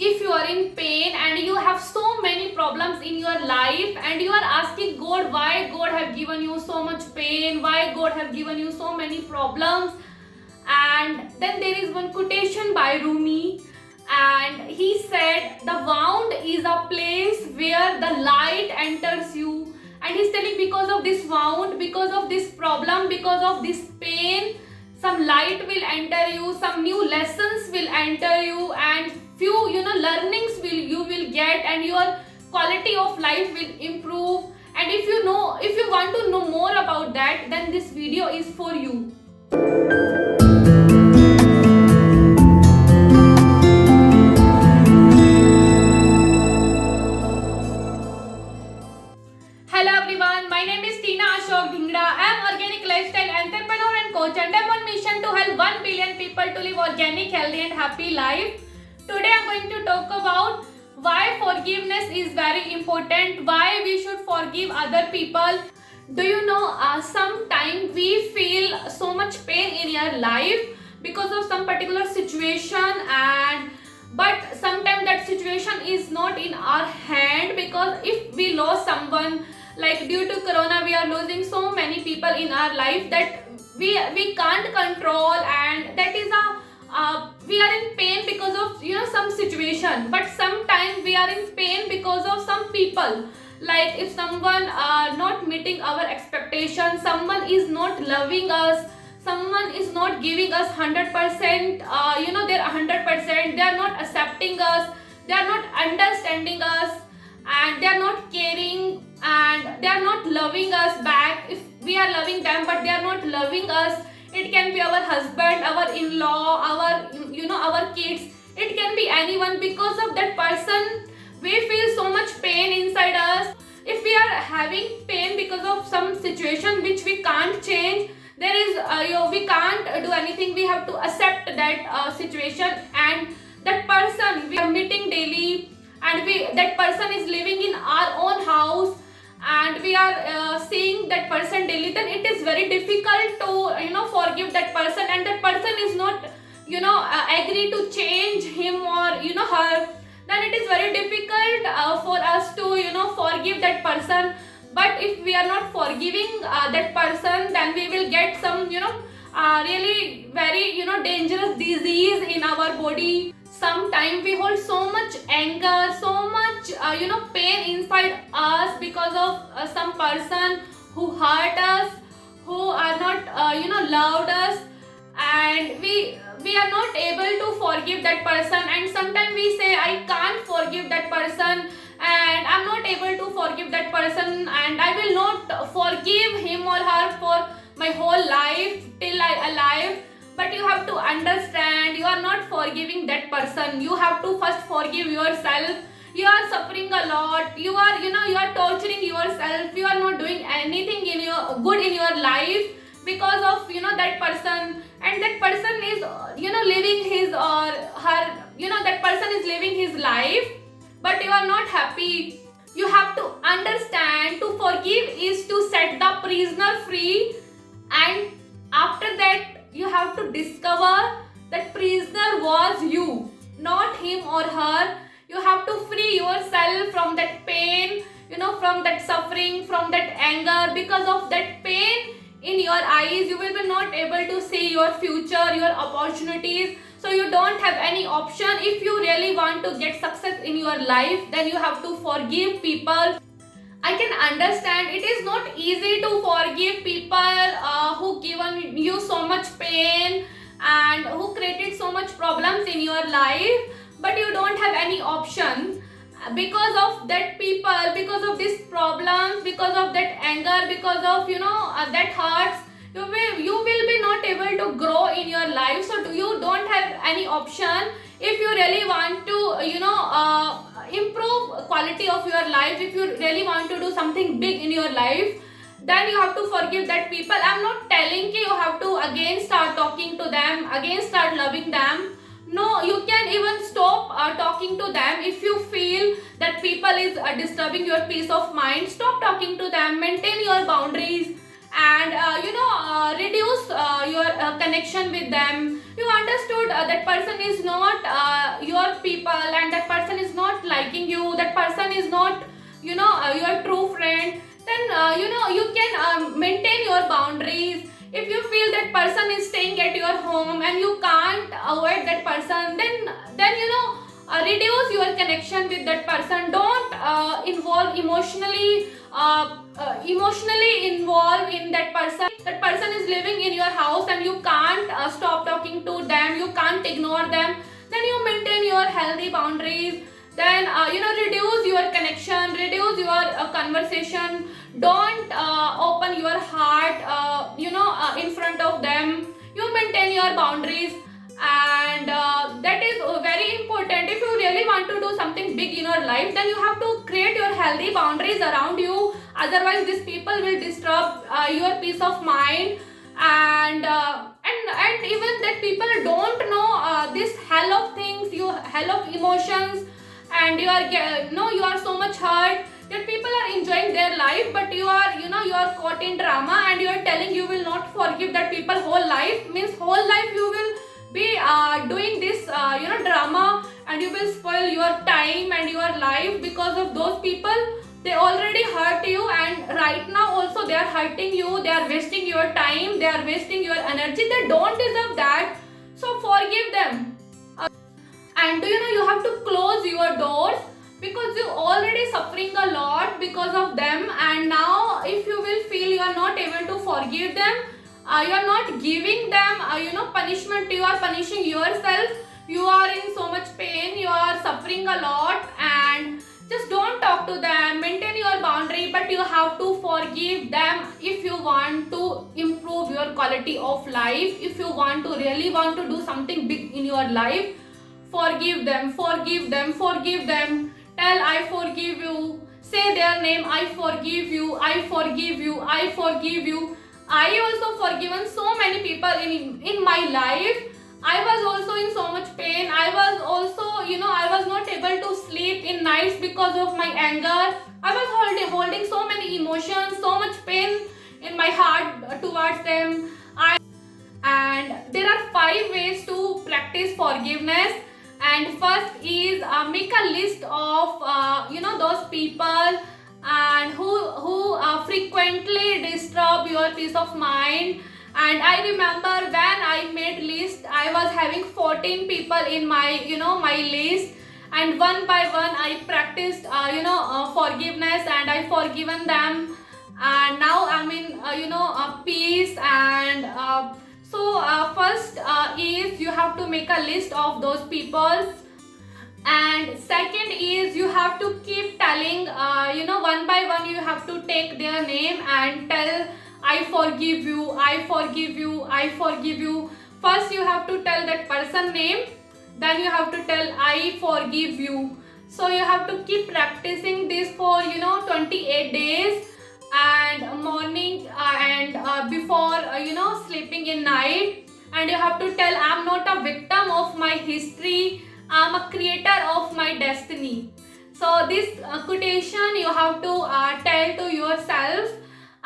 if you are in pain and you have so many problems in your life and you are asking God, why God have given you so much pain, why God have given you so many problems. And then there is one quotation by Rumi, and he said, the wound is a place where the light enters you. And he's telling, because of this wound, because of this problem, because of this pain, some light will enter you, some new lessons will enter you, and few learnings will you will get, and your quality of life will improve. And if you want to know more about that, then this video is for you. Hello everyone, my name is Tina Ashok Dhingra. I am organic lifestyle entrepreneur and coach, and I am on mission to help 1 billion people to live organic, healthy and happy life. Today I am going to talk about why forgiveness is very important, why we should forgive other people. Do you know, sometimes we feel so much pain in your life because of some particular situation, but sometimes that situation is not in our hand, because if we lost someone, like due to corona we are losing so many people in our life that we can't control, and that is we are in pain because of some situation. But sometimes we are in pain because of some people, like if someone not meeting our expectations, someone is not loving us, someone is not giving us 100%, they're 100%, they are not accepting us, they are not understanding us, and they are not caring, and they are not loving us back. If we are loving them but they are not loving us, it can be our husband, our in-law, our kids, it can be anyone. Because of that person we feel so much pain inside us. If we are having pain because of some situation which we can't change, there is we can't do anything, we have to accept that situation. And that person we are meeting daily, and that person is living in our own house, and we are seeing that person daily, then it is very difficult to forgive that person, and that person is not agree to change him or her, then it is very difficult for us to forgive that person. But if we are not forgiving that person, then we will get some really very dangerous disease in our body. Sometimes we hold so much anger, so much pain inside us because of some person who hurt us, who are not loved us, and we are not able to forgive that person. And sometimes we say, I can't forgive that person, and I'm not able to forgive that person, and I will not forgive him or her for my whole life till I alive. But you have to understand, you are not forgiving that person, you have to first forgive yourself. You are suffering a lot, you are you are torturing yourself, you are not doing anything in your good in your life because of that person. And that person is living his or her, that person is living his life, but you are not happy. You have to understand, to forgive is to set the prisoner free, and after that you have to discover that prisoner was you, not him or her. You have to free yourself from that pain, from that suffering, from that anger. Because of that pain in your eyes, you will be not able to see your future, your opportunities. So you don't have any option. If you really want to get success in your life, then you have to forgive people. I can understand it is not easy to forgive people who given you so much pain and who created so much problems in your life, but you don't have any option. Because of that people, because of these problems, because of that anger, because of that hurts, you will be not able to grow in your life. So you don't have any option. If you really want to improve quality of your life, if you really want to do something big in your life, then you have to forgive that people. I'm not telling you have to again start talking to them, again start loving them. No, you can even stop talking to them. If you feel that people is disturbing your peace of mind, stop talking to them, maintain your boundaries, and reduce your connection with them. You understood that person is not your people, and that person your true friend, then you can maintain your boundaries. If you feel that person is staying at your home and you can't avoid that person, then reduce your connection with that person. Don't involve emotionally involved in that person. That person is living in your house and you can't stop talking to them, you can't ignore them. Then you maintain your healthy boundaries. Then reduce your connection, reduce your conversation. Don't open your heart in front of them. You maintain your boundaries. And that is very important. If you really want to do something big in your life, then you have to create your healthy boundaries around you. Otherwise these people will disturb your peace of mind. And even that people don't know this hell of things, you hell of emotions, and you are you are so much hurt that people are enjoying their life, but you are caught in drama, and you are telling you will not forgive that people whole life. Means whole life you will be doing this drama, and you will spoil your time and your life because of those people. They already hurt you, and right now also they are hurting you. They are wasting your time, they are wasting your energy. They don't deserve that. So forgive them. And you have to close your doors, because you already suffering a lot because of them. And now if you will feel you are not able to forgive them, you are not giving them punishment, you are punishing yourself. You are in so much pain, you are suffering a lot, and just don't talk to them. Maintain your boundary, but you have to forgive them if you want to improve your quality of life. If you really want to do something big in your life, forgive them, forgive them, forgive them. Tell I forgive you. Say their name, I forgive you, I forgive you, I forgive you. I also forgiven so many people in my life. I was also in so much pain. I was also, I was not able to sleep in nights because of my anger. I was holding so many emotions, so much pain in my heart towards them. And there are 5 ways to practice forgiveness. And first is make a list of those people and who frequently disturb your peace of mind. And I remember when I made list, I was having 14 people in my my list, and one by one I practiced forgiveness, and I forgiven them. And now I'm in peace. And first is you have to make a list of those people. And second is you have to keep telling one by one, you have to take their name and tell I forgive you, I forgive you, I forgive you. First you have to tell that person name, then you have to tell I forgive you. So you have to keep practicing this for 28 days, and morning and before sleeping in night. And you have to tell I'm not a victim of my history, I'm a creator of my destiny. So this quotation you have to tell to yourself,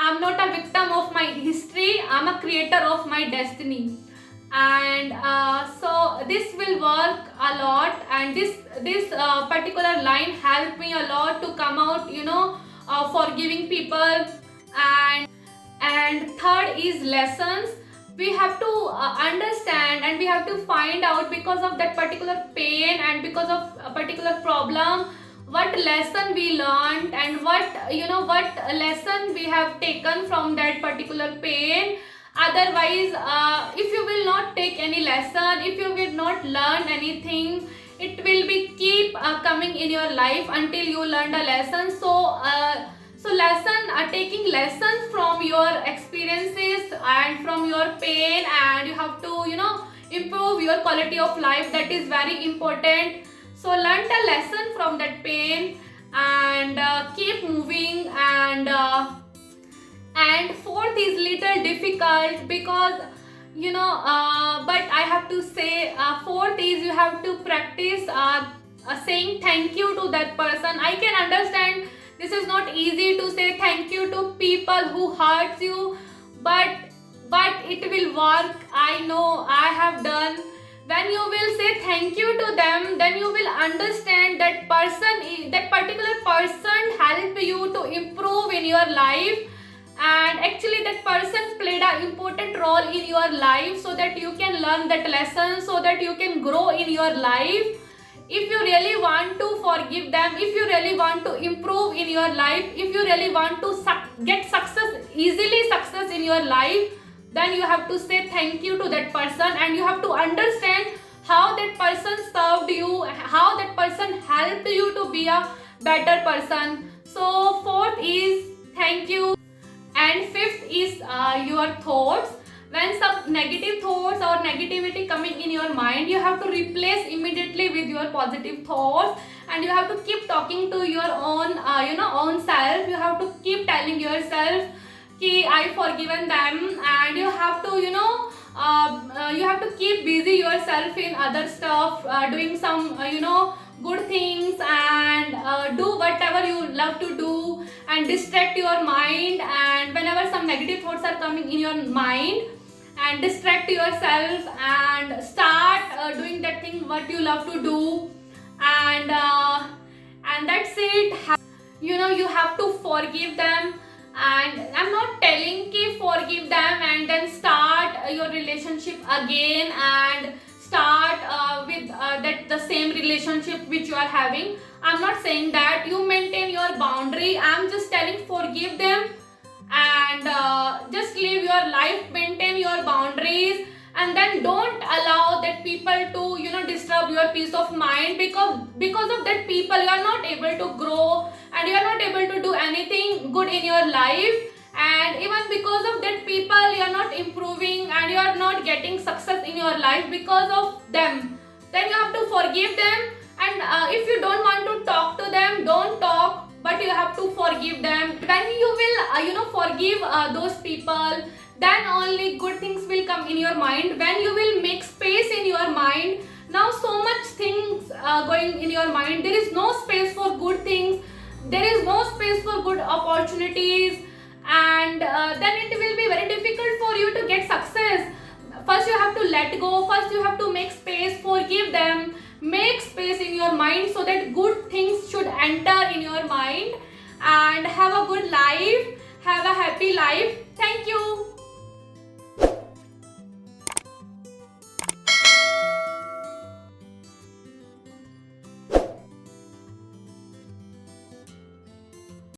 I'm not a victim of my history, I'm a creator of my destiny. And so this will work a lot, and this particular line helped me a lot to come out forgiving people. And third is lessons. We have to understand, and we have to find out, because of that particular pain and because of a particular problem, what lesson we learned, and what lesson we have taken from that particular pain. Otherwise if you will not take any lesson, if you will not learn anything, it will be keep coming in your life until you learn a lesson. So taking lessons from your experiences and from your pain, and you have to improve your quality of life. That is very important. So learn a lesson from that pain, and keep moving. And fourth is little difficult, because but I have to say fourth is you have to practice saying thank you to that person. I can understand this is not easy to say thank you to people who hurts you, but it will work. I know, I have done. When you will say thank you to them, then you will understand that particular person helped improve in your life, and actually that person played an important role in your life, so that you can learn that lesson, so that you can grow in your life. If you really want to forgive them, if you really want to improve in your life, if you really want to get success in your life, then you have to say thank you to that person, and you have to understand how that person served you, how that person helped you to be a better person. So fourth is thank you, and fifth is your thoughts. When some negative thoughts or negativity coming in your mind, you have to replace immediately with your positive thoughts, and you have to keep talking to your own own self. You have to keep telling yourself ki I forgiven them, and you have to you have to keep busy yourself in other stuff, doing some good things, and do whatever you love to do, and distract your mind. And whenever some negative thoughts are coming in your mind, and distract yourself and start doing that thing what you love to do, and that's it. You have to forgive them, and I'm not telling ki forgive them and then start your relationship again, and start with that the same relationship which you are having. I'm not saying that. You maintain your boundary. I'm just telling forgive them, and just live your life, maintain your boundaries, and then don't allow that people to disturb your peace of mind, because of that people you are not able to grow, and you are not able to do anything good in your life, and even because of that people you are not improving, and you are not getting success in your life because of them. Then you have to forgive them, and if you don't want to talk to them, don't talk, but you have to forgive them. When you will forgive those people, then only good things will come in your mind. When you will make space in your mind, now so much things going in your mind, there is no space for good things, there is no space for good opportunities, and then it will be very difficult for you to get success. First you have to let go, first you have to make space, forgive them, make space in your mind, so that good things should enter in your mind, and have a good life, have a happy life.